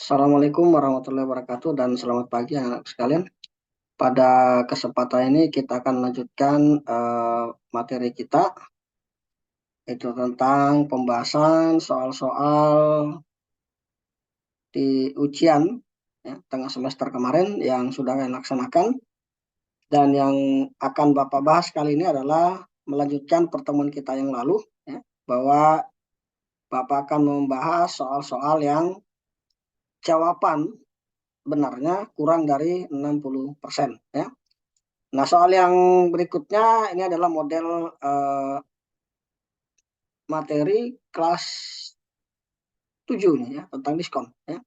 Assalamualaikum warahmatullahi wabarakatuh dan selamat pagi anak sekalian. Pada kesempatan ini kita akan melanjutkan materi kita, itu tentang pembahasan soal-soal di ujian ya, tengah semester kemarin yang sudah kalian laksanakan. Dan yang akan Bapak bahas kali ini adalah melanjutkan pertemuan kita yang lalu, ya, bahwa Bapak akan membahas soal-soal yang jawaban benarnya kurang dari 60%. Ya. Nah, soal yang berikutnya ini adalah model materi kelas 7 nih ya, tentang diskon ya.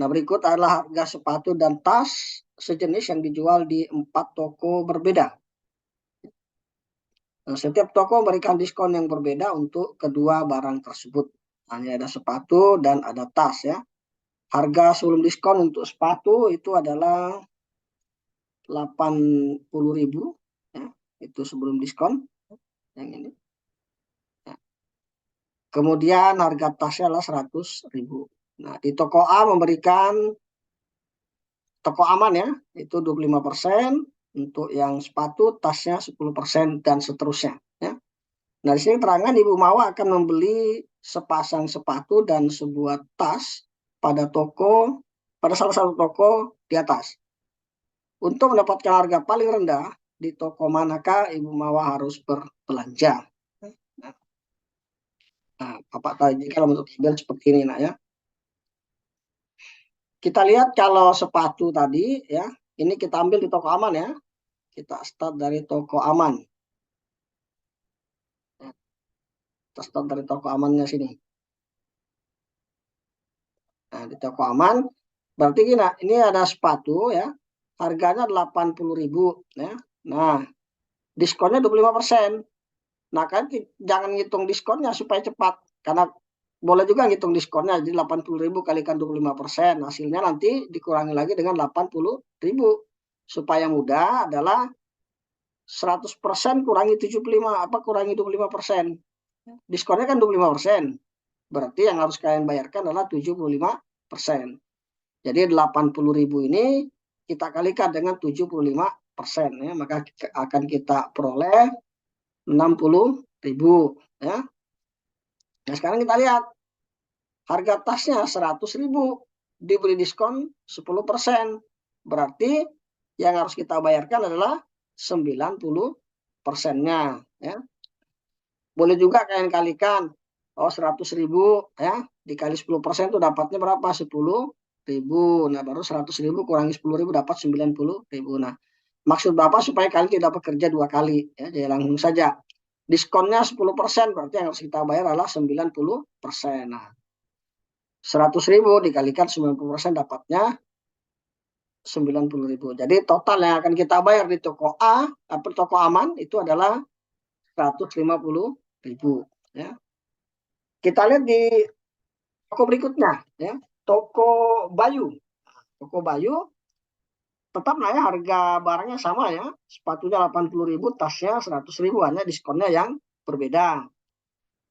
Nah, berikut adalah harga sepatu dan tas sejenis yang dijual di 4 toko berbeda. Nah, setiap toko memberikan diskon yang berbeda untuk kedua barang tersebut. Hanya ada sepatu dan ada tas ya. Harga sebelum diskon untuk sepatu itu adalah 80.000 ya, itu sebelum diskon yang ini. Kemudian harga tasnya adalah 100.000. Nah, di toko A memberikan toko aman ya, itu 25%, untuk yang sepatu tasnya 10% dan seterusnya ya. Nah, di sini terangan Ibu Mawa akan membeli sepasang sepatu dan sebuah tas pada salah satu toko di atas. Untuk mendapatkan harga paling rendah, di toko manakah Ibu Mawa harus berbelanja? Nah, Bapak tadi kalau untuk tabel seperti ini nak ya. Kita lihat kalau sepatu tadi ya, ini kita ambil di toko aman ya. Kita start dari toko aman. Kita start dari toko amannya sini. Nah, di toko aman berarti gini, ini ada sepatu ya. Harganya 80.000 ya. Nah, diskonnya 25%. Nah, kan jangan ngitung diskonnya supaya cepat, karena boleh juga ngitung diskonnya, jadi 80.000 kalikan 25%, hasilnya nanti dikurangi lagi dengan 80.000. Supaya mudah adalah 100% kurangi 25%. Diskonnya kan 25%. Berarti yang harus kalian bayarkan adalah 75%. Jadi 80.000 ini kita kalikan dengan 75% ya, maka akan kita peroleh 60.000 ya. Nah, sekarang kita lihat harga tasnya 100.000, diberi diskon 10%. Berarti yang harus kita bayarkan adalah 90%-nya ya. Boleh juga kalian kalikan, 100.000 ya, dikali 10% itu dapatnya berapa? 10.000. Nah, baru 100.000 kurangi 10.000 dapat 90.000. Nah, maksud Bapak supaya kalian tidak bekerja dua kali ya, jadi langsung saja. Diskonnya 10%, berarti yang harus kita bayar adalah 90%. Nah, 100.000 dikalikan 90% dapatnya 90.000. Jadi total yang akan kita bayar di toko A atau toko aman itu adalah 150.000 ya. Kita lihat di toko berikutnya ya, toko Bayu. Toko Bayu tetap lah ya, harga barangnya sama ya, sepatunya 80.000, tasnya 100.000, hanya diskonnya yang berbeda.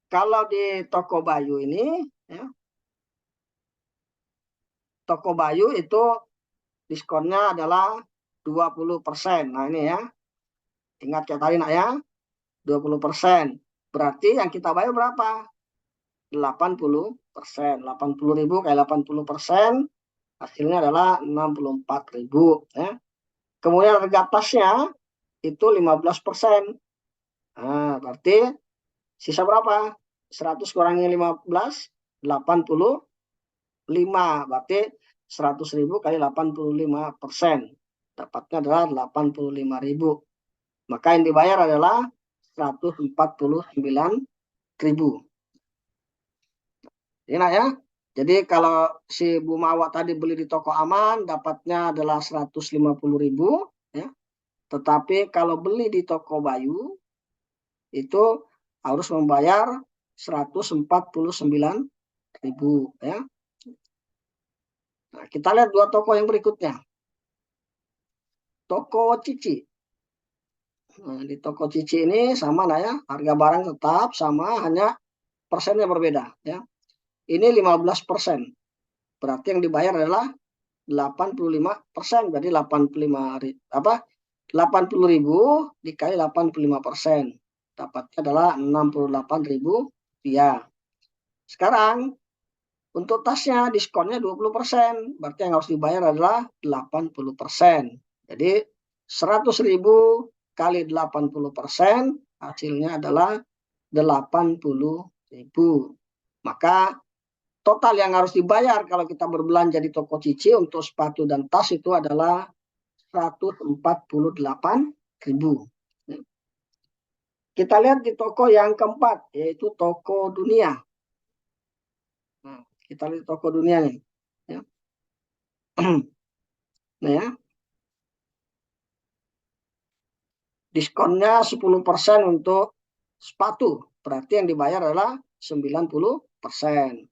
Kalau di toko Bayu ini ya, toko Bayu itu diskonnya adalah 20%. Nah, ini ya, ingat kayak tadi nak ya, 20%. Berarti yang kita bayar berapa? 80%. 80.000 kali 80%, hasilnya adalah 64.000 ya. Kemudian harga tasnya itu 15%. Nah, berarti sisa berapa? 100 kurangi 15, 85. Berarti 100.000 kali 85%. Dapatnya adalah 85.000. Maka yang dibayar adalah 149.000. Ini ya. Jadi kalau si Bu Mawa tadi beli di toko aman dapatnya adalah 150.000 ya. Tetapi kalau beli di toko Bayu itu harus membayar 149.000 ya. Nah, kita lihat dua toko yang berikutnya. Toko Cici. Nah, di toko Cici ini sama lah ya, harga barang tetap sama, hanya persennya berbeda ya. Ini 15%. berarti yang dibayar adalah 85%, berarti 80.000 dikali 85%, dapatnya adalah 68.000 rupiah. Sekarang untuk tasnya diskonnya 20%, berarti yang harus dibayar adalah 80%. Jadi 100.000 kali 80% hasilnya adalah 80.000. Maka total yang harus dibayar kalau kita berbelanja di toko Cici untuk sepatu dan tas itu adalah 148.000. Kita lihat di toko yang keempat, yaitu toko Dunia. Nah, kita lihat toko Dunia nih. Ya. Nah, ya. Diskonnya 10% untuk sepatu. Berarti yang dibayar adalah 90%.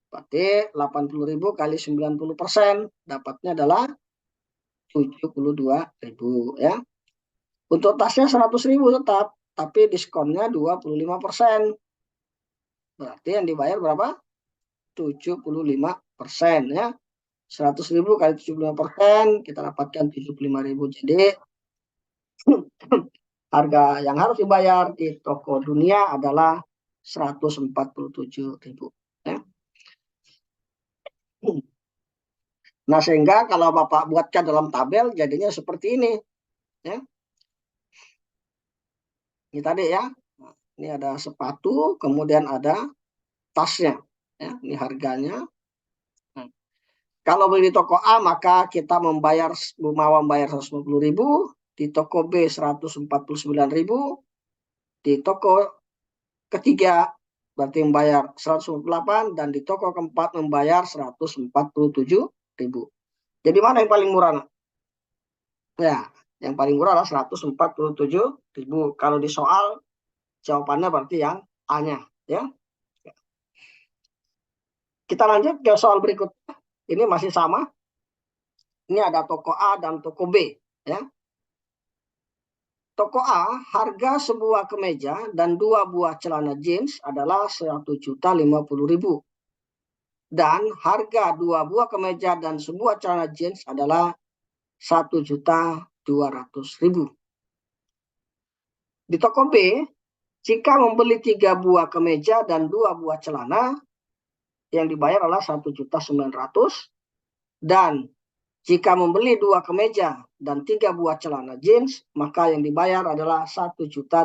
Berarti 80.000 kali 90%. Dapatnya adalah 72.000. Ya. Untuk tasnya 100.000 tetap. Tapi diskonnya 25%. Berarti yang dibayar berapa? 75%. Ya. 100.000 kali 75%. Kita dapatkan 75.000. Jadi harga yang harus dibayar di toko Dunia adalah 147.000. Ya. Nah, sehingga kalau Bapak buatkan dalam tabel jadinya seperti ini. Ya. Ini tadi ya. Ini ada sepatu, kemudian ada tasnya. Ya. Ini harganya. Nah, kalau beli di toko A maka kita membayar 150.000, di toko B 149.000, di toko ketiga berarti membayar 148, dan di toko keempat membayar 147.000. Jadi mana yang paling murah? Ya, yang paling murah adalah 147.000. Kalau di soal jawabannya berarti yang A-nya, ya. Kita lanjut ke soal berikutnya. Ini masih sama. Ini ada toko A dan toko B, ya. Toko A, harga sebuah kemeja dan 2 buah celana jeans adalah 1.050.000. Dan harga 2 buah kemeja dan sebuah celana jeans adalah 1.200.000. Di toko B, jika membeli 3 buah kemeja dan 2 buah celana, yang dibayar adalah 1.900.000. Dan jika membeli 2 kemeja dan 3 buah celana jeans, maka yang dibayar adalah 1.850.000.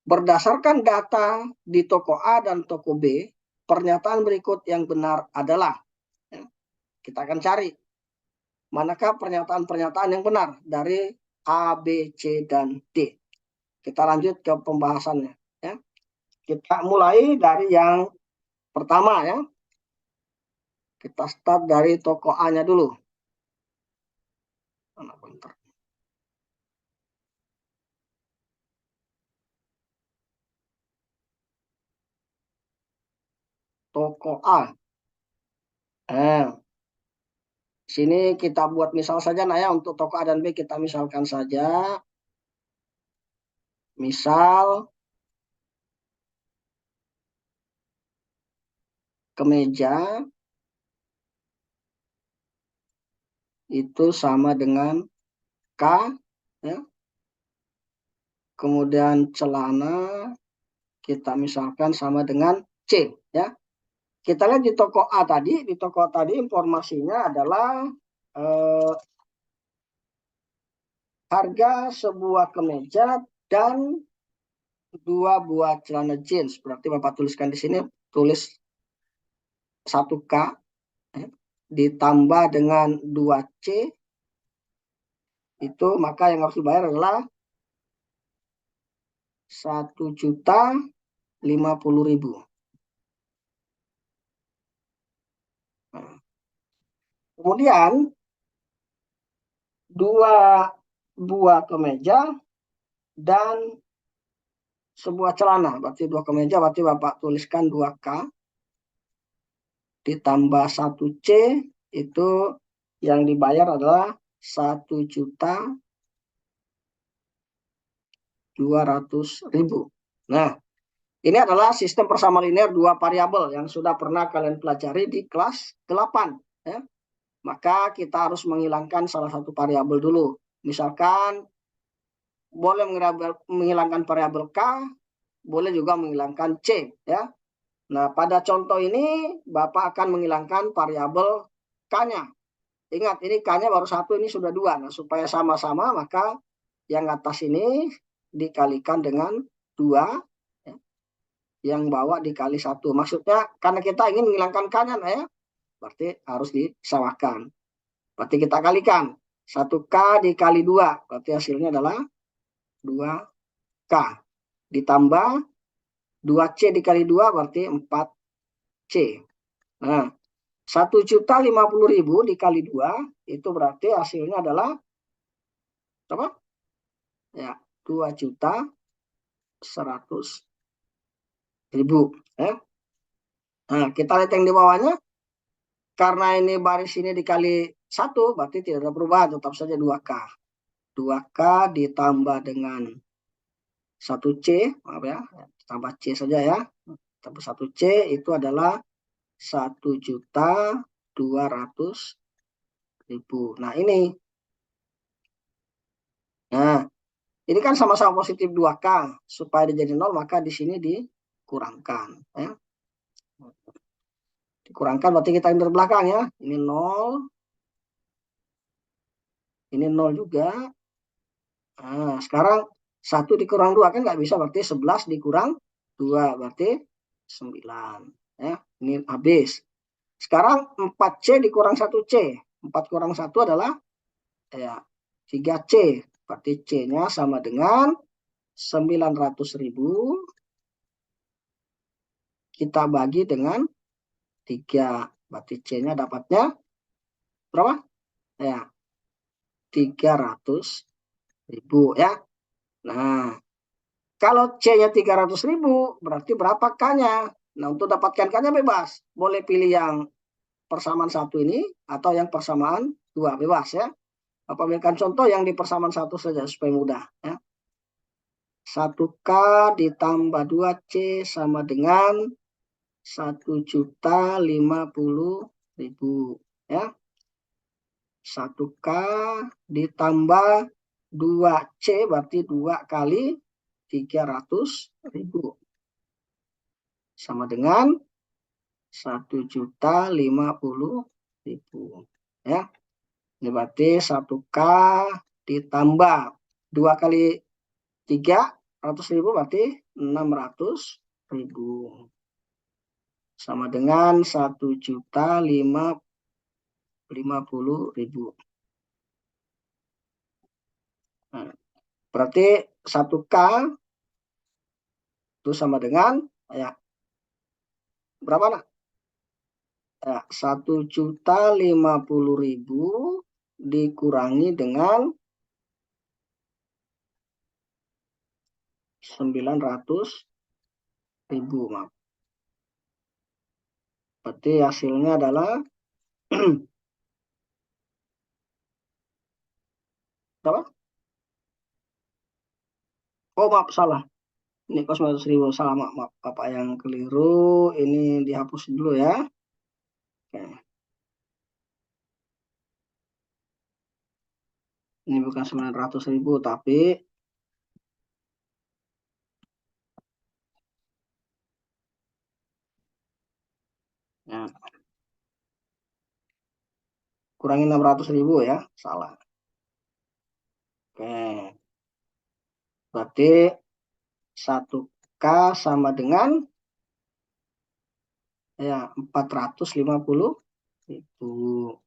Berdasarkan data di toko A dan toko B, pernyataan berikut yang benar adalah, ya, kita akan cari manakah pernyataan-pernyataan yang benar dari A, B, C, dan D. Kita lanjut ke pembahasannya. Ya. Kita mulai dari yang pertama, ya. Kita start dari toko A-nya dulu. Toko A. Sini kita buat misal saja, nah ya, untuk toko A dan B kita misalkan saja. Misal kemeja itu sama dengan K, ya. Kemudian celana kita misalkan sama dengan C, ya. Kita lihat di toko A tadi, informasinya adalah harga sebuah kemeja dan 2 buah celana jeans. Berarti Bapak tuliskan di sini, tulis 1K, ya, ditambah dengan 2C, itu maka yang harus dibayar adalah 1.050.000. Kemudian 2 buah kemeja dan sebuah celana. Berarti 2 kemeja, berarti Bapak tuliskan 2K ditambah 1C, itu yang dibayar adalah 1.200.000. Nah, Ini adalah sistem persamaan linear dua variabel yang sudah pernah kalian pelajari di kelas 8. Ya. Maka kita harus menghilangkan salah satu variabel dulu. Misalkan boleh menghilangkan variabel K, boleh juga menghilangkan C. Ya. Nah, pada contoh ini Bapak akan menghilangkan variabel K-nya. Ingat, ini K-nya baru satu, ini sudah dua. Nah, supaya sama-sama, maka yang atas ini dikalikan dengan 2, ya. Yang bawah dikali 1. Maksudnya, karena kita ingin menghilangkan K-nya, nah ya, berarti harus disamakan. Berarti kita kalikan. 1K dikali 2, berarti hasilnya adalah 2K. Ditambah 2C dikali 2, berarti 4C. Nah, 1.050.000 dikali 2 itu berarti hasilnya adalah apa? Ya, 2.100.000. Ya. Nah, kita lihat yang di bawahnya. Karena ini baris ini dikali 1, berarti tidak ada perubahan, tetap saja 2K. 2K ditambah dengan 1C, maaf ya, tambah C saja ya. Tambah 1C itu adalah 1.200.000. Nah, ini. Nah, ini kan sama-sama positif 2K. Supaya dia jadi 0, maka di sini dikurangkan. Ya. Dikurangkan berarti kita yang terbelakang ya. Ini 0. Ini 0 juga. Nah, sekarang 1 dikurang 2 kan nggak bisa. Berarti 11 dikurang 2. Berarti 9. Ya, ini habis. Sekarang 4C dikurang 1C. 4 kurang 1 adalah ya 3C. Berarti C-nya sama dengan 900.000 kita bagi dengan 3. Berarti C-nya dapatnya berapa? Ya, 300.000 ya. Nah, kalau C-nya 300.000 berarti berapa K-nya? Nah, untuk dapatkan K-nya bebas. Boleh pilih yang persamaan 1 ini atau yang persamaan 2, bebas ya. Apa ambilkan contoh yang di persamaan 1 saja supaya mudah ya. 1K ditambah 2C sama dengan 1.050.000 ya. 1K ditambah 2C berarti 2 kali 300.000 sama dengan 1.050.000 ya. Ini berarti 1K ditambah 2 kali 300.000 berarti 600.000 sama dengan 1.050.000. Nah, berarti 1K itu sama dengan ya berapa nak? Ya, 1.050.000 dikurangi dengan 900.000. Maaf. Berarti hasilnya adalah berapa? Oh, maaf, salah. Ini kos 900.000. Salah, maaf. Bapak yang keliru. Ini dihapus dulu ya. Oke. Ini bukan 900.000, tapi ya, kurangi 600.000 ya. Salah. Oke. Berarti 1K sama dengan ya 450.000.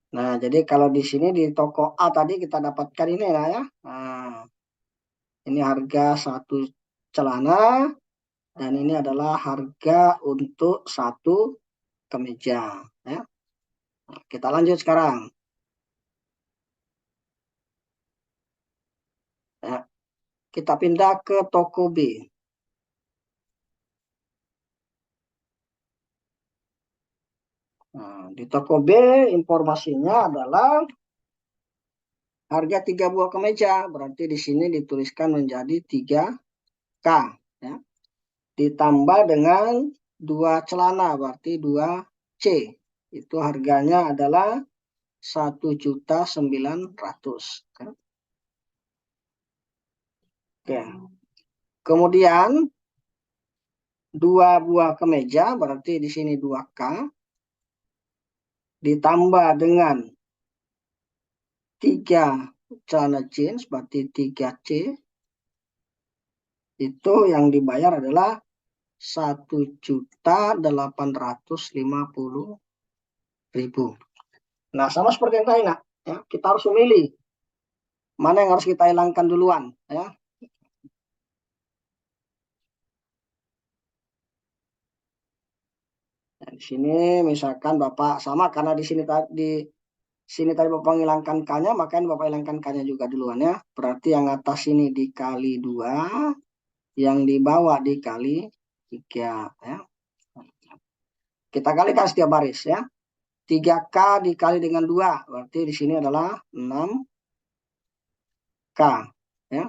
Nah, jadi kalau di sini di toko A tadi kita dapatkan ini lah ya. Nah, ini harga satu celana dan ini adalah harga untuk satu kemeja. Ya. Nah, kita lanjut sekarang. Ya. Kita pindah ke toko B. Nah, di toko B informasinya adalah harga 3 buah kemeja. Berarti di sini dituliskan menjadi 3K. ya, ditambah dengan 2 celana, berarti 2C. Itu harganya adalah 1.900.000. Ya. Oke. Kemudian 2 buah kemeja, berarti di sini 2K, ditambah dengan 3 celana jeans, berarti 3C, itu yang dibayar adalah 1.850.000. Nah, sama seperti yang tadi, nak, ya, kita harus memilih mana yang harus kita hilangkan duluan, ya. Nah, di sini misalkan Bapak sama, karena di sini tadi Bapak menghilangkan K-nya, maka Bapak hilangkan K-nya juga duluan, ya. Berarti yang atas ini dikali 2, yang di bawah dikali 3, ya. Kita kalikan setiap baris, ya. 3K dikali dengan 2, berarti di sini adalah 6K, ya.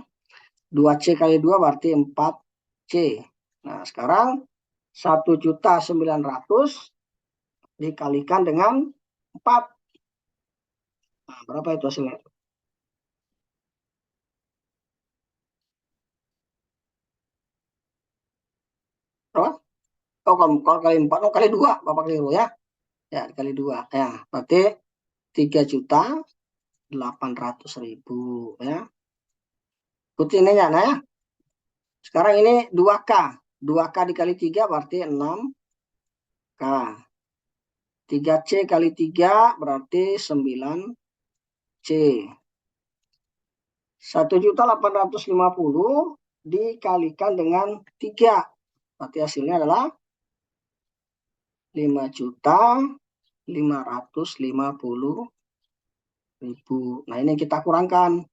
2C kali 2 berarti 4C. Nah, sekarang 1.900.000 dikalikan dengan 4. Nah, berapa itu hasilnya? Berapa? Oh, kalau kali 4, oh kali 2, Bapak keliru, ya. Ya, kali 2. Ya, berarti 3.800.000, ya. Ikuti ini ya, nah, ya. Sekarang ini 2K. 2K dikali 3 berarti 6K. 3C kali 3 berarti 9C. 1.850.000 dikalikan dengan 3. Berarti hasilnya adalah 5.550.000. Nah, ini kita kurangkan.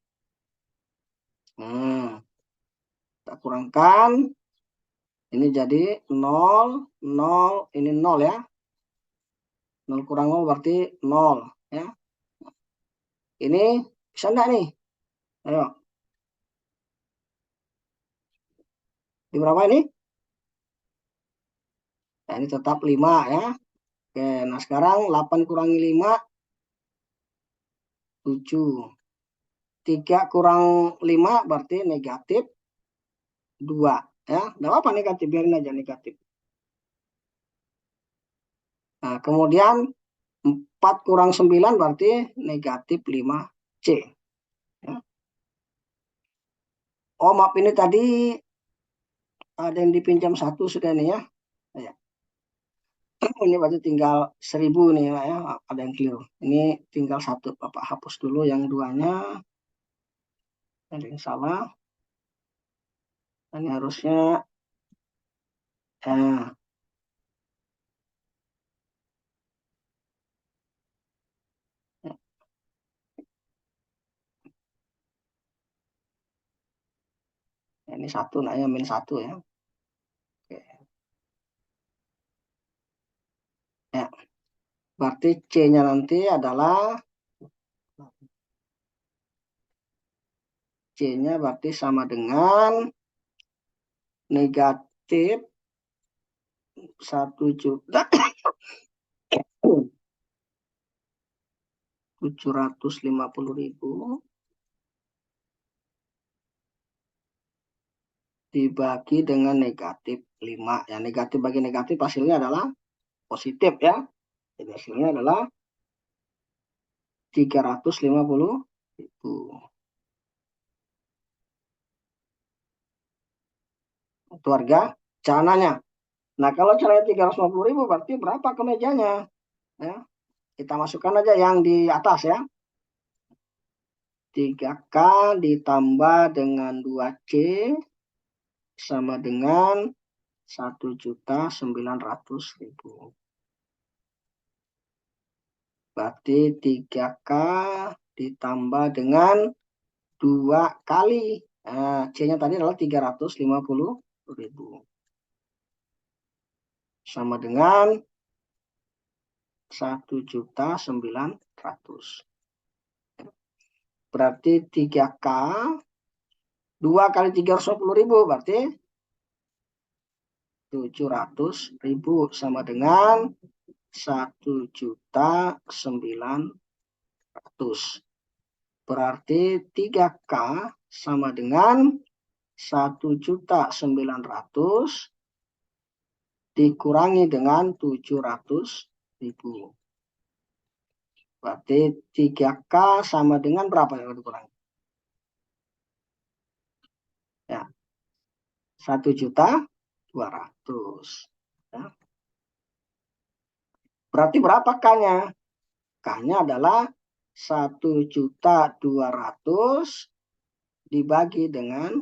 Nah, kita kurangkan. Ini jadi 0, 0, ini 0, ya. 0 kurang 0 berarti 0, ya. Ini bisa enggak nih? Ayo. Di berapa ini? Nah, ini tetap 5, ya. Oke, nah sekarang 8 kurangi 5, 7. 3 kurang 5 berarti negatif 2. Ya, enggak apa-apa negatif, biarin aja negatif. Nah, kemudian 4 kurang 9 berarti negatif 5C. Ya. Oh, maaf, ini tadi ada yang dipinjam 1 sudah nih, ya. Ya. Ini berarti tinggal 1.000 nih, ya. Ada yang keliru. Ini tinggal 1. Bapak hapus dulu yang 2-nya. Ada yang salah. Ini harusnya, ya. Ini 1, nah, ya, min 1, ya. Oke. Ya. Berarti C-nya nanti adalah, C-nya berarti sama dengan negatif 1.750.000 dibagi dengan negatif 5. Ya, negatif bagi negatif hasilnya adalah positif, ya. Jadi hasilnya adalah 350.000. Itu harga celananya. Nah, kalau celananya 350.000 berarti berapa kemejanya? Ya, kita masukkan aja yang di atas, ya. 3K ditambah dengan 2C sama dengan 1.900.000. Berarti 3K ditambah dengan 2 kali. Nah, C-nya tadi adalah 350.000. Sama dengan 1.900.000. Berarti 3K 2 kali 350.000 berarti 700.000 sama dengan 1.900.000. Berarti 3K sama dengan 1.900.000 dikurangi dengan 700.000. Berarti 3K sama dengan berapa yang dikurangi? Ya, 1.200.000. Ya. Berarti berapa K-nya? K-nya adalah 1.200.000 dibagi dengan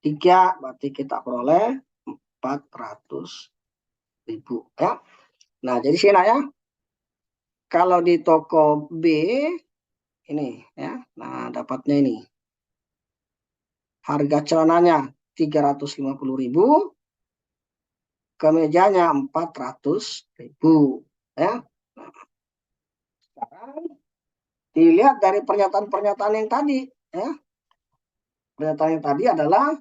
3, berarti kita peroleh 400.000. Ya. Nah, jadi sini ya, kalau di toko B ini ya, nah dapatnya ini harga celananya 350.000, kemejanya 400.000 ya. Nah, sekarang dilihat dari pernyataan-pernyataan yang tadi ya. Pernyataan yang tadi adalah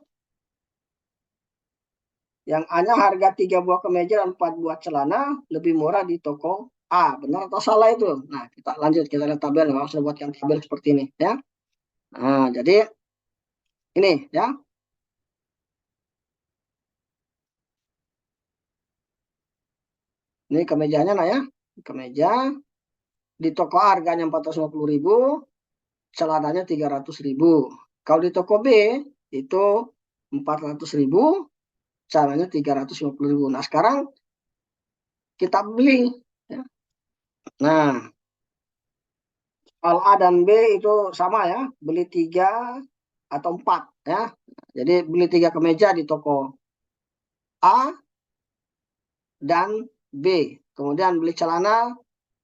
yang hanya harga 3 buah kemeja dan 4 buah celana lebih murah di toko A. Benar atau salah itu? Nah, kita lanjut, kita lihat tabel. Nggak usah buatkan tabel seperti ini ya. Nah, jadi ini ya. Ini kemejanya nah ya. Kemeja di toko A harganya 450.000, celananya 300.000. Kalau di toko B itu 400.000, celananya 350.000. Nah, sekarang kita beli ya. Nah, soal A dan B itu sama ya, beli 3 atau 4 ya. Jadi beli 3 kemeja di toko A dan B. Kemudian beli celana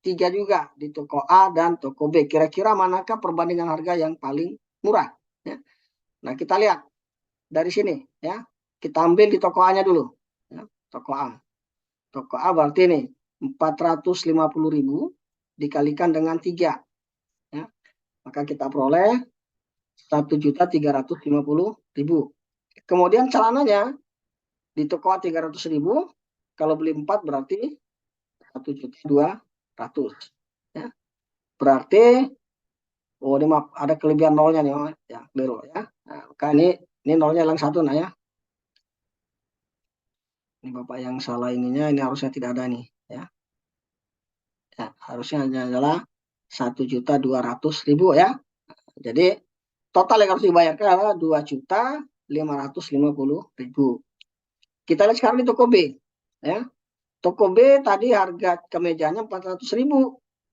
3 juga di toko A dan toko B. Kira-kira manakah perbandingan harga yang paling murah? Ya. Nah, kita lihat dari sini ya. Kita ambil di toko A-nya dulu. Ya. Toko A. Toko A berarti ini 450.000 dikalikan dengan 3. Ya. Maka kita peroleh 1.350.000. Kemudian celananya di toko A 300.000, kalau beli 4 berarti 1.200.000. Ya. Berarti oh ini maaf, ada kelebihan nolnya nih ya, keliru ya. Nah, maka ini nolnya yang satu nah ya. Ini Bapak yang salah ininya, ini harusnya tidak ada nih ya. Ya, harusnya adalah 1.200.000 ya. Jadi total yang harus dibayarkan adalah 2.550.000. Kita lihat sekarang di toko B ya. Toko B tadi harga kemejanya 400.000.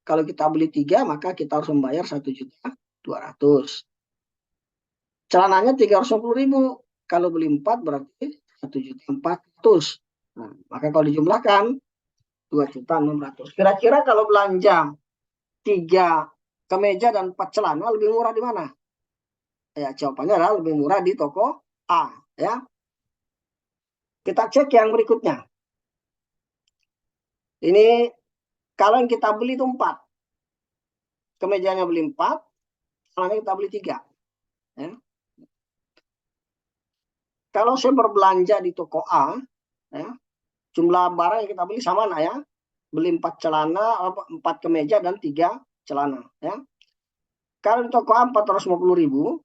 Kalau kita beli 3 maka kita harus membayar 1.200.000. Celananya 350.000. Kalau beli 4 berarti 1.400.000. Nah, maka kalau dijumlahkan 2.600.000. Kira-kira kalau belanja 3 kemeja dan 4 celana lebih murah di mana? Ya, jawabannya adalah lebih murah di toko A ya. Kita cek yang berikutnya. Ini kalau yang kita beli itu 4. Kemejanya beli 4, celananya kita beli 3. Ya. Kalau saya berbelanja di toko A, ya, jumlah barang yang kita beli sama nah ya. Beli 4 celana, 4 kemeja dan 3 celana. Ya. Kalau di toko A 450.000,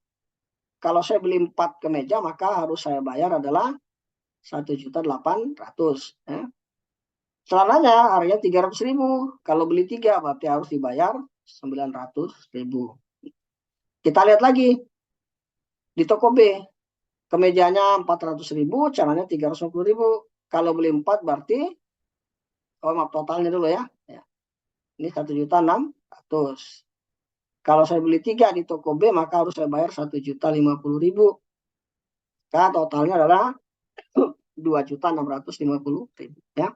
kalau saya beli 4 kemeja maka harus saya bayar adalah 1.800.000. Ya. Celananya harganya 300.000. Kalau beli 3 berarti harus dibayar 900.000. Kita lihat lagi di toko B. Kemejanya 400.000, celananya 350.000. Kalau beli 4 berarti maaf totalnya dulu ya. Ini 1.600.000. Kalau saya beli 3 di toko B maka harus saya bayar 1.050.000. Maka totalnya adalah 2.650.000 ya.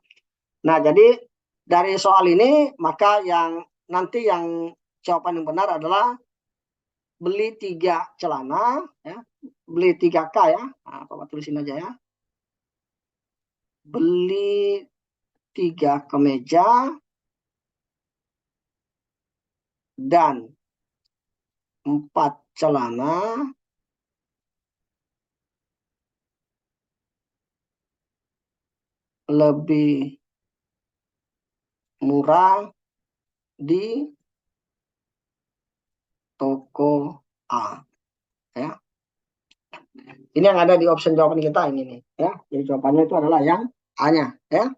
Nah, jadi dari soal ini maka yang nanti yang jawaban yang benar adalah beli 3 celana ya. Beli 3K ya. Nah, Bapak tulisin aja ya. Beli 3 kemeja dan 4 celana lebih murah di toko A. Ya. Ini yang ada di option jawaban kita ini nih. Ya. Jadi jawabannya itu adalah yang A-nya. Ya.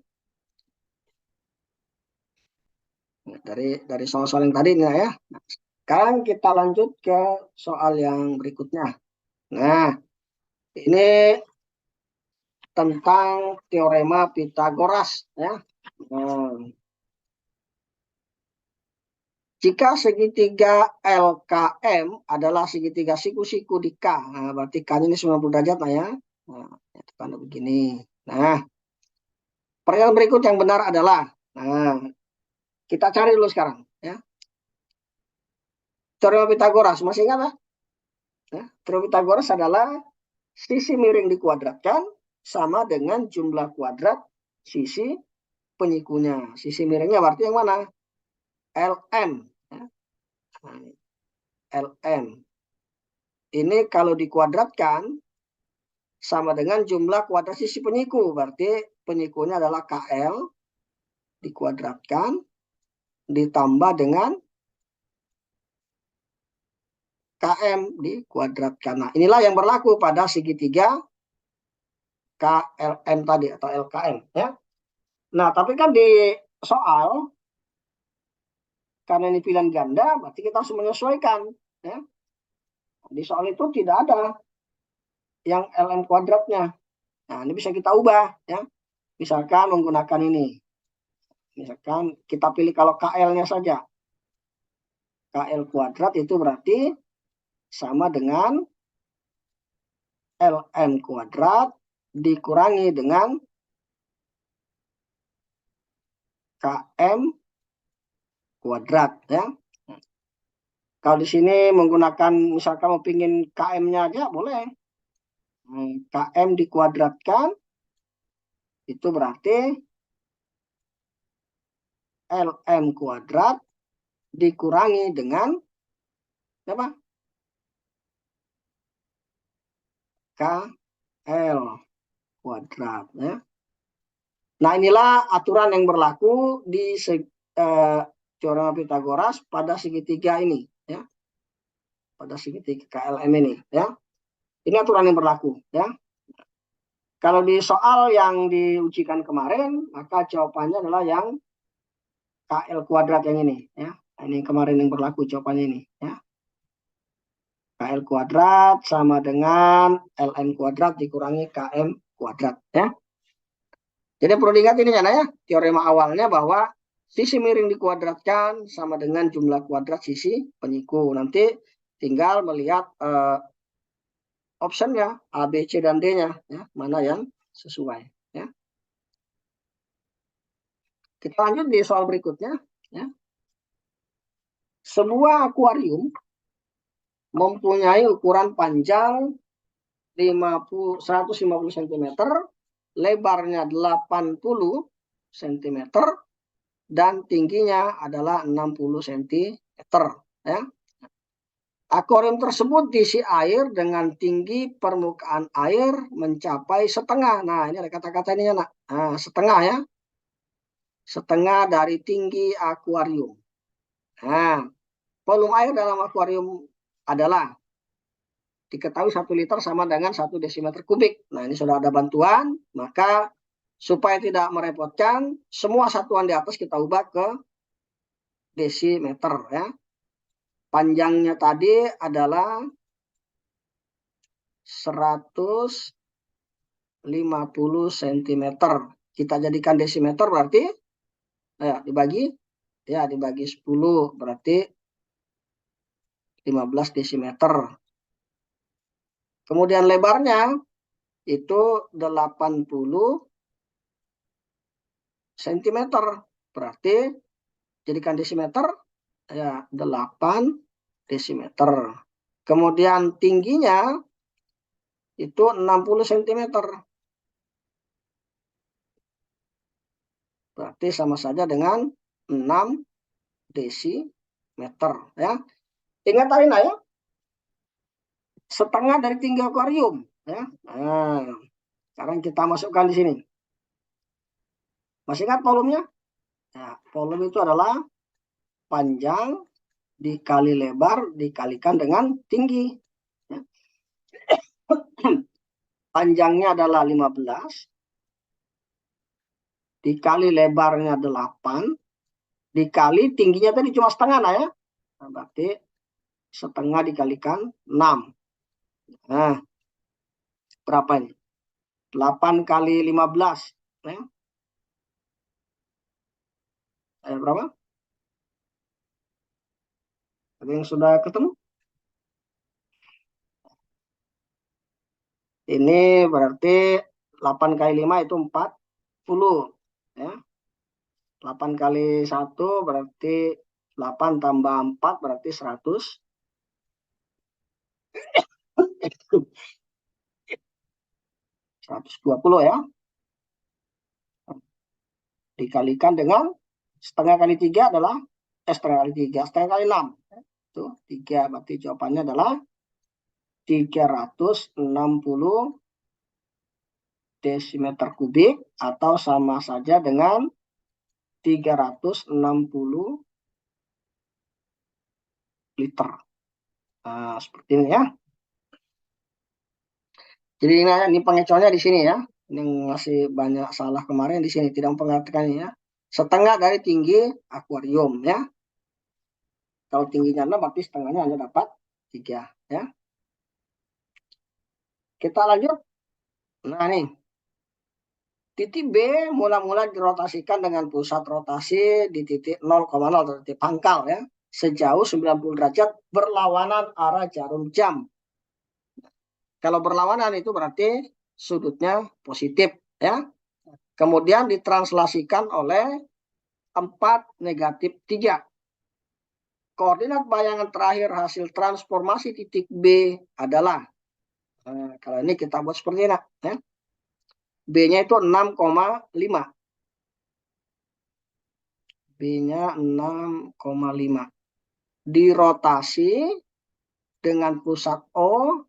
Dari soal-soal yang tadi nih ya. Nah, sekarang kita lanjut ke soal yang berikutnya. Nah, ini tentang teorema Pitagoras ya. Nah, jika segitiga LKM adalah segitiga siku-siku di K, nah, berarti K ini 90 derajat lah ya. Nah, tanda begini. Nah, pertanyaan berikut yang benar adalah, nah, kita cari dulu sekarang ya. Teorema Pitagoras, masih ingat ya? Teorema Pitagoras adalah sisi miring dikuadratkan sama dengan jumlah kuadrat sisi penyikunya. Sisi miringnya berarti yang mana? LM. Ya. LM. Ini kalau dikuadratkan sama dengan jumlah kuadrat sisi penyiku. Berarti penyikunya adalah KL dikuadratkan ditambah dengan KM dikuadratkan. Nah, inilah yang berlaku pada segitiga KLM tadi atau LKM. Ya. Nah, tapi kan di soal, karena ini pilihan ganda, berarti kita harus menyesuaikan. Ya. Di soal itu tidak ada yang LM kuadratnya. Nah, ini bisa kita ubah. Ya. Misalkan menggunakan ini. Misalkan kita pilih kalau KL-nya saja. KL kuadrat itu berarti sama dengan LM kuadrat dikurangi dengan KM kuadrat ya. Kalau di sini menggunakan misalkan mau pingin KM-nya aja boleh. KM dikuadratkan itu berarti LM kuadrat dikurangi dengan apa? KL kuadrat ya. Nah, inilah aturan yang berlaku di teorema Pitagoras pada segitiga ini ya. Pada segitiga KLM ini ya. Ini aturan yang berlaku ya. Kalau di soal yang diujikan kemarin, maka jawabannya adalah yang KL kuadrat yang ini ya. Ini kemarin yang berlaku jawabannya ini ya. KL kuadrat sama dengan LN kuadrat dikurangi KM kuadrat ya. Jadi perlu diingat ini ya, teorema awalnya bahwa sisi miring dikuadratkan sama dengan jumlah kuadrat sisi penyiku. Nanti tinggal melihat optionnya A, B, C, dan D-nya ya, mana yang sesuai ya. Kita lanjut di soal berikutnya ya. Sebuah akuarium mempunyai ukuran panjang 150 cm, lebarnya 80 cm, dan tingginya adalah 60 cm. Ya. Akuarium tersebut diisi air dengan tinggi permukaan air mencapai setengah. Nah, ini ada kata-kata ini ya, nak. Nah, setengah ya. Setengah dari tinggi akuarium. Nah, volume air dalam akuarium adalah diketahui 1 liter sama dengan 1 desimeter kubik. Nah, ini sudah ada bantuan, maka supaya tidak merepotkan, semua satuan di atas kita ubah ke desimeter ya. Panjangnya tadi adalah 150 cm. Kita jadikan desimeter berarti ya dibagi 10 berarti 15 desimeter. Kemudian lebarnya itu 80 cm. Berarti jadikan desimeter ya 8 desimeter. Kemudian tingginya itu 60 cm. Berarti sama saja dengan 6 desimeter ya. Ingat tadi ya, setengah dari tinggi akuarium ya. Nah, sekarang kita masukkan di sini. Masih ingat volumenya? Nah, volume itu adalah panjang dikali lebar dikalikan dengan tinggi. Ya. Panjangnya adalah 15, dikali lebarnya 8, dikali tingginya tadi cuma setengah, nah ya. Nah, berarti setengah dikalikan 6. Nah, berapa ini? 8 kali 15. Ya. Berapa? Ada yang sudah ketemu? Ini berarti 8 kali 5 itu 40. Ya. 8 kali 1 berarti 8 tambah 4 berarti 100. 120 ya. Dikalikan dengan setengah kali 3 adalah setengah kali 3, setengah kali 6. Itu 3, berarti jawabannya adalah 360 desimeter kubik atau sama saja dengan 360 liter. Nah, seperti ini ya. Jadi ini pengecualiannya di sini ya. Ini masih banyak salah kemarin di sini, tidak memperhatikannya ya. Setengah dari tinggi akuarium ya. Kalau tingginya 6 berarti setengahnya hanya dapat 3 ya. Kita lanjut. Nah nih. Titik B mula-mula dirotasikan dengan pusat rotasi di titik 0,0 titik pangkal ya. Sejauh 90 derajat berlawanan arah jarum jam. Kalau berlawanan itu berarti sudutnya positif ya. Kemudian ditranslasikan oleh 4 negatif 3. Koordinat bayangan terakhir hasil transformasi titik B adalah, kalau ini kita buat seperti ini ya. B-nya itu 6,5. B-nya 6,5. Dirotasi dengan pusat O,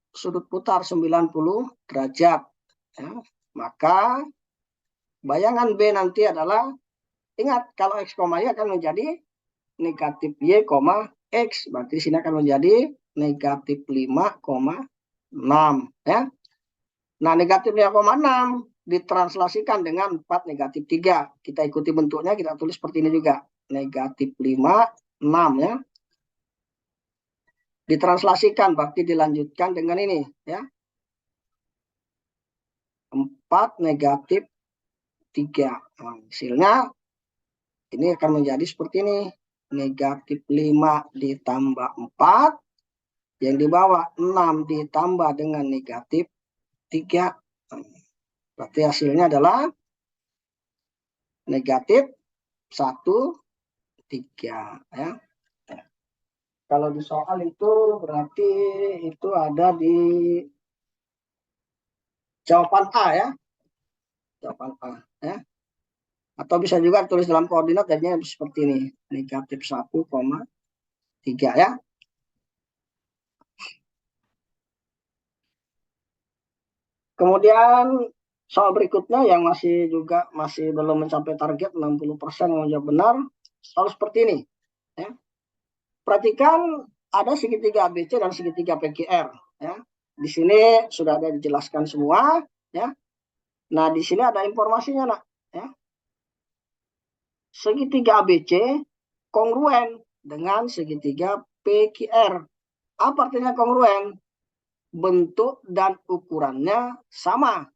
sudut putar 90 derajat. Ya. Maka bayangan B nanti adalah, ingat kalau X, Y akan menjadi negatif Y, X. Berarti sini akan menjadi negatif 5,6. Ya. Nah, negatif 5,6 ditranslasikan dengan 4 negatif 3. Kita ikuti bentuknya, kita tulis seperti ini juga. Negatif 5,6 ya. Ditranslasikan, berarti dilanjutkan dengan ini ya. 4 negatif 3. Nah, hasilnya ini akan menjadi seperti ini. Negatif 5 ditambah 4. Yang di bawah 6 ditambah dengan negatif 3. Berarti hasilnya adalah negatif 1, 3 ya. Kalau di soal itu berarti itu ada di jawaban A ya. Jawaban A ya. Atau bisa juga tulis dalam koordinat jadinya seperti ini. Negatif 1,3 ya. Kemudian soal berikutnya yang masih belum mencapai target 60% menjawab benar. Soal seperti ini. Ya. Perhatikan ada segitiga ABC dan segitiga PQR. Ya. Di sini sudah ada dijelaskan semua. Ya. Nah di sini ada informasinya nak. Ya. Segitiga ABC kongruen dengan segitiga PQR. Apa artinya kongruen? Bentuk dan ukurannya sama.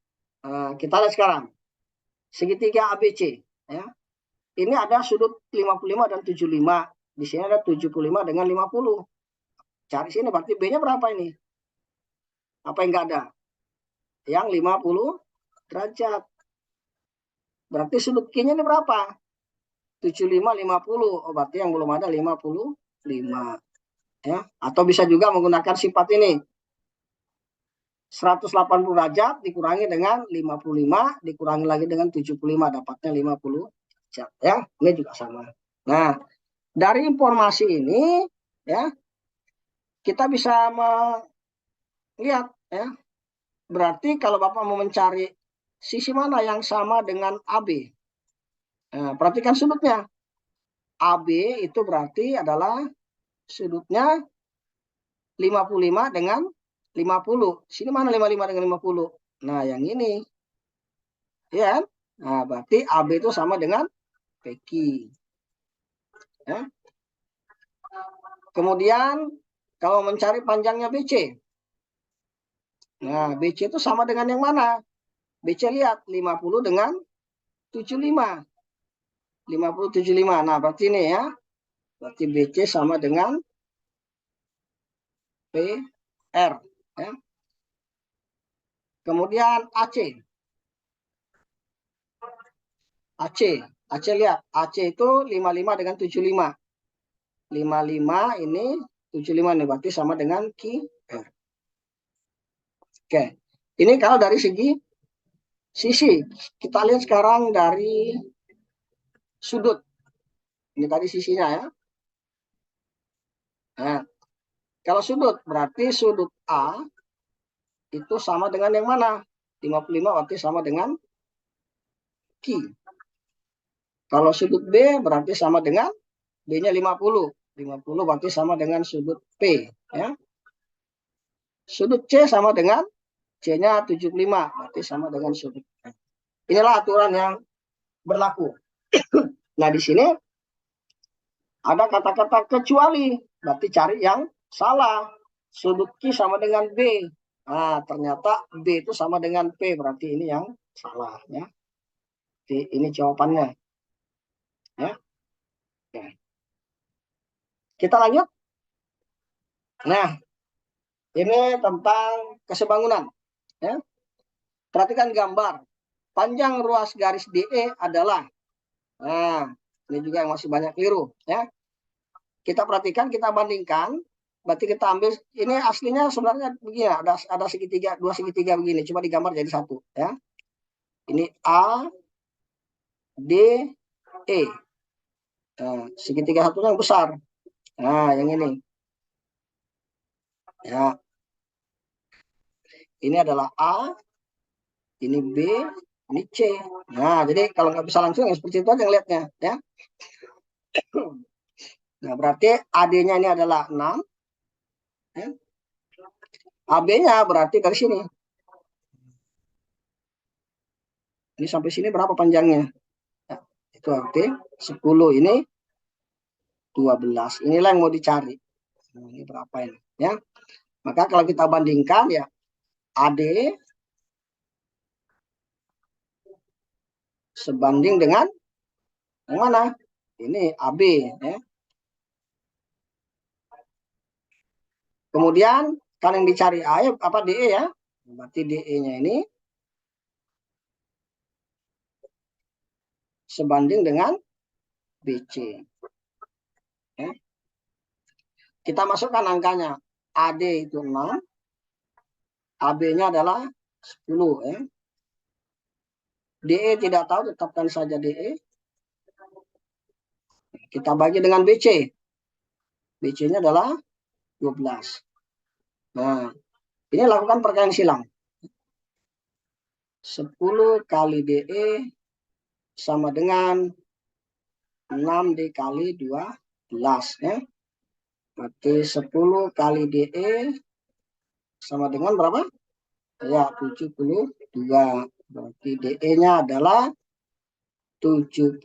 Kita lihat sekarang. Segitiga ABC. Ya. Ini ada sudut 55 dan 75. Di sini ada 75 dengan 50. Cari sini berarti B-nya berapa ini? Apa yang enggak ada? Yang 50 derajat. Berarti sudut Q-nya ini berapa? 75, 50. Oh, berarti yang belum ada 55. Ya. Atau bisa juga menggunakan sifat ini. 180 derajat dikurangi dengan 55, dikurangi lagi dengan 75, dapatnya 50 derajat. Ya, ini juga sama. Nah, dari informasi ini, ya, kita bisa melihat, ya, berarti kalau Bapak mau mencari sisi mana yang sama dengan AB, Nah, perhatikan sudutnya. AB itu berarti adalah sudutnya 55 dengan 50. Sini mana 55 dengan 50? Nah, yang ini. Ya. Nah, berarti AB itu sama dengan PQ. Ya. Kemudian kalau mencari panjangnya BC. Nah, BC itu sama dengan yang mana? BC lihat 50 dengan 75. 50 75. Nah, berarti ini ya. Berarti BC sama dengan PR. Ya. Kemudian AC. AC. AC lihat. AC itu 55 dengan 75. 55 ini 75 nih. Berarti sama dengan QR. Oke. Ini kalau dari segi sisi. Kita lihat sekarang dari sudut. Ini tadi sisinya ya. Nah, kalau sudut berarti sudut A itu sama dengan yang mana? 55 berarti sama dengan Q. Kalau sudut B berarti sama dengan B-nya 50. 50 berarti sama dengan sudut P. Ya. Sudut C sama dengan C-nya 75. Berarti sama dengan sudut P. Inilah aturan yang berlaku. Nah, di sini ada kata-kata kecuali. Berarti cari yang salah. Sudut Q sama dengan B. Nah, ternyata B itu sama dengan P. Berarti ini yang salah. Ya. Jadi, ini jawabannya. Ya. Oke. Kita lanjut. Nah, ini tentang kesebangunan. Ya. Perhatikan gambar. Panjang ruas garis DE adalah. Nah, ini juga yang masih banyak keliru. Ya. Kita perhatikan, kita bandingkan. Berarti kita ambil, ini aslinya sebenarnya begini, ada segitiga, dua segitiga begini. Cuma digambar jadi satu. Ya. Ini A, D, E. Nah, segitiga satunya yang besar. Nah, yang ini. Ya. Ini adalah A, ini B, ini C. Nah, jadi kalau nggak bisa langsung ya seperti itu aja ngeliatnya. Ya. Nah, berarti AD-nya ini adalah 6. Ya. AB-nya berarti dari sini. Ini sampai sini berapa panjangnya? Ya, itu arti 10 ini 12. Inilah yang mau dicari. Nah, ini berapa ini? Ya. Maka kalau kita bandingkan ya AD sebanding dengan yang mana? Ini AB. Ya. Kemudian kan yang dicari A apa DE ya? Berarti DE-nya ini sebanding dengan BC. Ya. Kita masukkan angkanya. AD itu 6. AB-nya adalah 10. Ya. DE tidak tahu, tetapkan saja DE. Kita bagi dengan BC. BC-nya adalah 12. Nah, ini lakukan perkalian silang. 10 kali DE sama dengan 6 dikali 12. Ya. Berarti 10 kali DE sama dengan berapa? Ya, 72. Berarti DE-nya adalah 72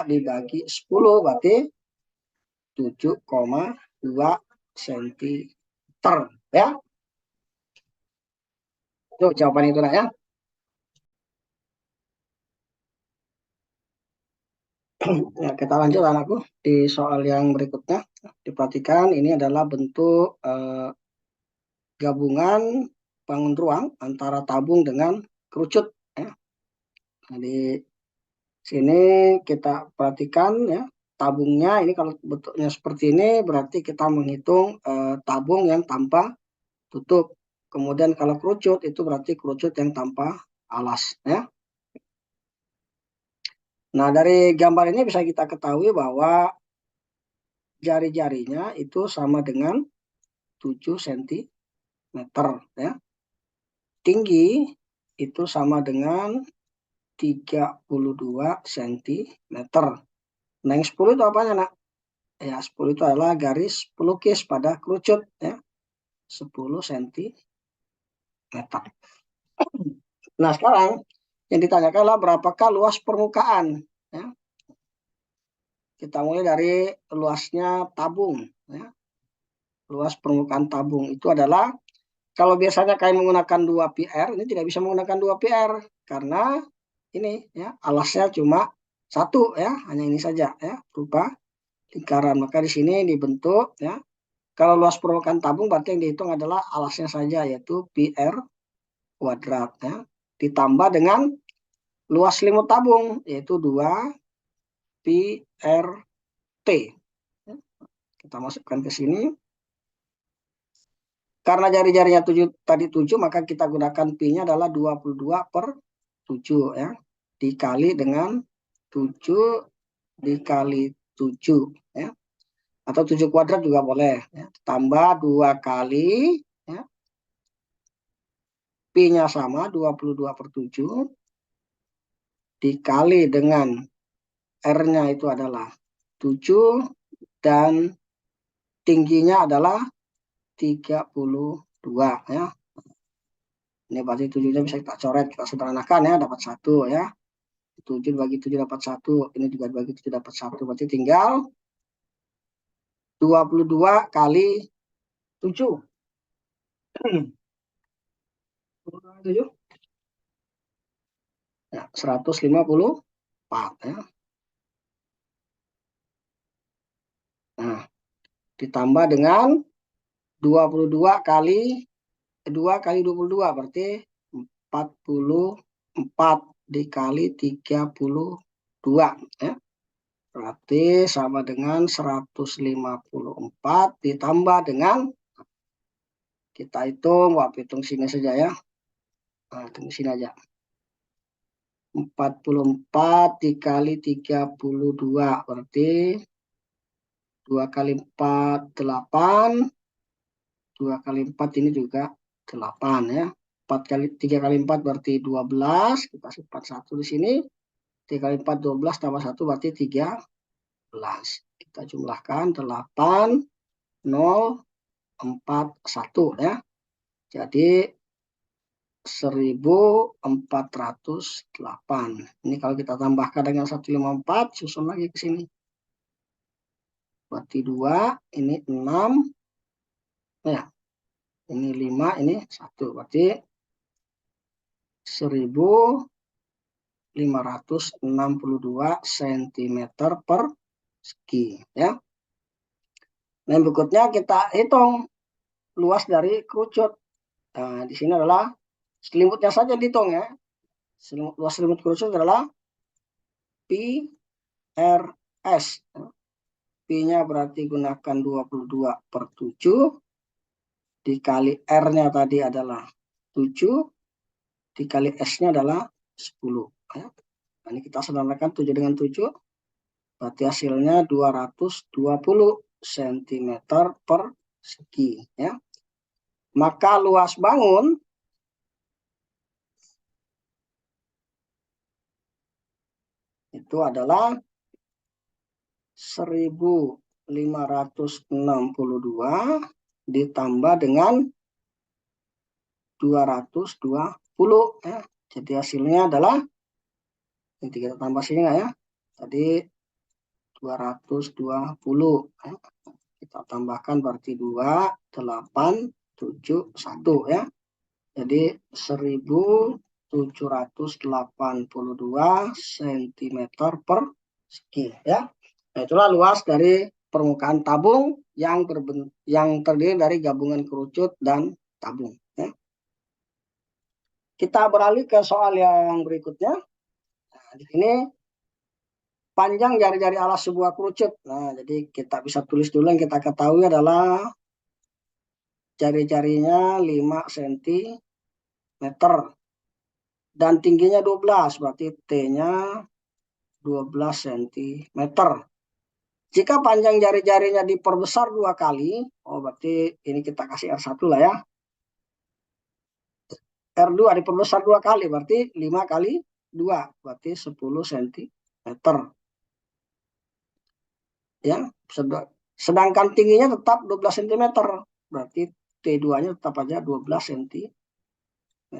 dibagi 10. Berarti 7,2 cm. Ya. Itu jawaban itu ya. Ya, kita lanjut anakku di soal yang berikutnya. Diperhatikan ini adalah bentuk gabungan bangun ruang antara tabung dengan kerucut. Ya. Jadi sini kita perhatikan ya tabungnya ini kalau bentuknya seperti ini berarti kita menghitung tabung yang tanpa tutup. Kemudian kalau kerucut itu berarti kerucut yang tanpa alas. Ya. Nah, dari gambar ini bisa kita ketahui bahwa jari-jarinya itu sama dengan 7 cm. Ya. Tinggi itu sama dengan 32 cm. Nah, yang 10 itu apanya, nak? Ya, 10 itu adalah garis pelukis pada kerucut, ya. 10 cm. Nah, sekarang yang ditanyakan adalah berapakah luas permukaan, ya. Kita mulai dari luasnya tabung, ya. Luas permukaan tabung itu adalah, kalau biasanya kalian menggunakan 2 PR, ini tidak bisa menggunakan 2 PR karena ini, ya, alasnya cuma satu, ya, hanya ini saja, ya, berupa lingkaran. Maka di sini dibentuk, ya. Kalau luas permukaan tabung berarti yang dihitung adalah alasnya saja, yaitu PR kuadrat, ya. Ditambah dengan luas selimut tabung, yaitu 2 PRT. Kita masukkan ke sini. Karena jari-jarinya 7 tadi 7, maka kita gunakan Pi-nya adalah 22/7, ya. Dikali dengan 7 dikali 7, ya. Atau 7 kuadrat juga boleh, ya. Tambah 2 kali, ya. Pi-nya sama 22/7 dikali dengan R-nya itu adalah 7 dan tingginya adalah 32, ya. Ini berarti 7-nya bisa kita coret, kita sederhanakan, ya, dapat 1, ya. 7 bagi 7 dapat 1, ini juga bagi 7 dapat 1, berarti tinggal 22 kali 7. 7. Ya, 154, ya. Nah, ditambah dengan 22 kali 2 kali 22 berarti 44 dikali 32, ya. Berarti sama dengan 154 ditambah dengan, kita hitung, hitung sini saja, ya. Nah, hitung sini aja. 44 dikali 32 berarti 2 kali 4 8, 2 kali 4 ini juga 8, ya. 3 kali 4 berarti 12, kita simpan 1 di sini. 3 kali 4 12 tambah 1 berarti 13. Kita jumlahkan 8 0 4 1, ya. Jadi 1408. Ini kalau kita tambahkan dengan 154, susun lagi ke sini. Berarti 2, ini 6, ya. Ini 5, ini 1. Berarti 1562 cm persegi, ya. Nah, berikutnya kita hitung luas dari kerucut. Nah, di sini adalah selimutnya saja dihitung, ya. Luas selimut kerucut adalah Pi RS. Pi-nya berarti gunakan 22/7 dikali R-nya tadi adalah 7 dikali S-nya adalah 10, ya. Nah, ini kita sederhanakan 7 dengan 7 berarti hasilnya 220 cm persegi, ya. Maka luas bangun itu adalah 1562 ditambah dengan 220, ya. Jadi hasilnya adalah, ini kita tambah sini, ya. Tadi 220, ya. Kita tambahkan berarti 2 8 7 1, ya. Jadi 1782 cm persegi, ya. Nah, itulah luas dari permukaan tabung yang terdiri dari gabungan kerucut dan tabung, ya. Kita beralih ke soal yang berikutnya. Nah, di sini panjang jari-jari alas sebuah kerucut. Nah, jadi kita bisa tulis dulu, yang kita ketahui adalah jari-jarinya 5 cm dan tingginya 12, berarti T-nya 12 cm. Jika panjang jari-jarinya diperbesar 2 kali, berarti ini kita kasih R1 lah, ya. R2 diperbesar 2 kali, berarti 5 kali 2, berarti 10 cm. Ya, sedangkan tingginya tetap 12 cm, berarti T2-nya tetap aja 12 cm.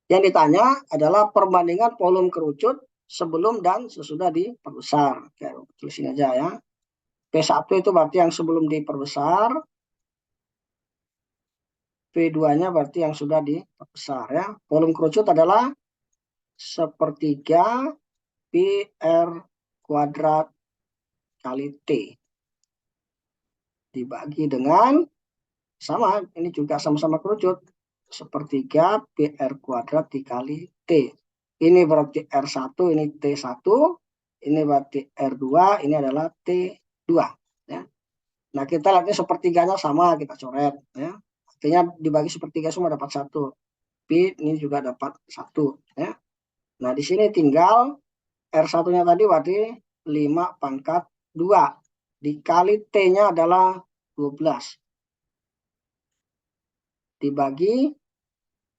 Yang ditanya adalah perbandingan volume kerucut sebelum dan sesudah diperbesar. Oke, tulisin aja ya. P1 itu berarti yang sebelum diperbesar, P2-nya berarti yang sudah diperbesar ya. Volume kerucut adalah sepertiga PR kuadrat kali T dibagi dengan, sama, ini juga sama-sama kerucut, sepertiga PR kuadrat dikali T. Ini berarti R1, ini T1, ini berarti R2, ini adalah T2 ya. Nah, kita lihatnya sepertiganya sama, kita coret ya. Artinya dibagi sepertiga semua dapat 1. P ini juga dapat 1 ya. Nah, di sini tinggal R1-nya tadi berarti 5 pangkat 2 dikali T-nya adalah 12 dibagi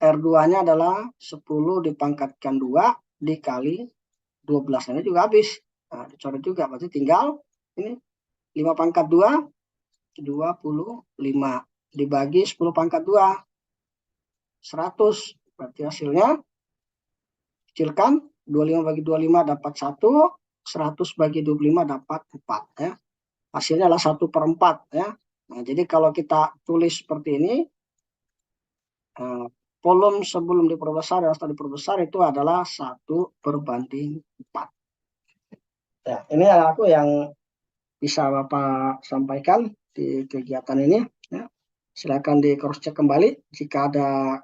R2-nya adalah 10 dipangkatkan 2 dikali 12. Ini juga habis. Nah, dicoret juga. Berarti tinggal ini 5 pangkat 2, 25. Dibagi 10 pangkat 2, 100. Berarti hasilnya, kecilkan. 25 bagi 25 dapat 1. 100 bagi 25 dapat 4. Ya. Hasilnya adalah 1/4. Ya. Nah, jadi kalau kita tulis seperti ini, volume sebelum diperbesar dan setelah diperbesar itu adalah 1/4. Ya, ini aku yang bisa Bapak sampaikan di kegiatan ini. Ya. Silakan di cross check kembali. Jika ada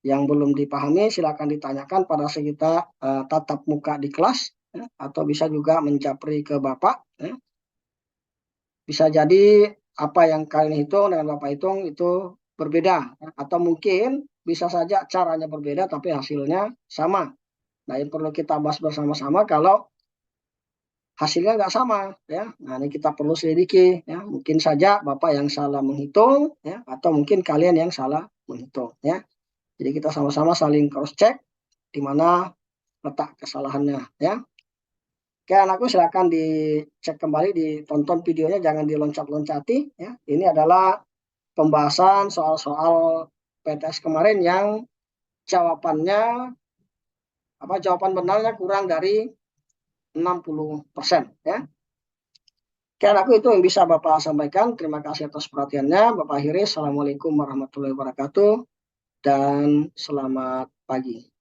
yang belum dipahami, silakan ditanyakan pada saat kita tatap muka di kelas, ya, atau bisa juga menjapri ke Bapak. Ya. Bisa jadi apa yang kalian hitung dengan Bapak hitung itu berbeda, ya. Atau mungkin bisa saja caranya berbeda tapi hasilnya sama. Nah, yang perlu kita bahas bersama-sama kalau hasilnya nggak sama ya. Nah, ini kita perlu selidiki ya. Mungkin saja Bapak yang salah menghitung ya, atau mungkin kalian yang salah menghitung ya. Jadi kita sama-sama saling cross check di mana letak kesalahannya ya. Oke, anakku silakan dicek kembali, ditonton videonya, jangan diloncat-loncati ya. Ini adalah pembahasan soal-soal PTS kemarin yang jawabannya jawaban benarnya kurang dari 60% ya. Oke, anakku itu yang bisa Bapak sampaikan. Terima kasih atas perhatiannya. Bapak akhiri. Assalamualaikum warahmatullahi wabarakatuh dan selamat pagi.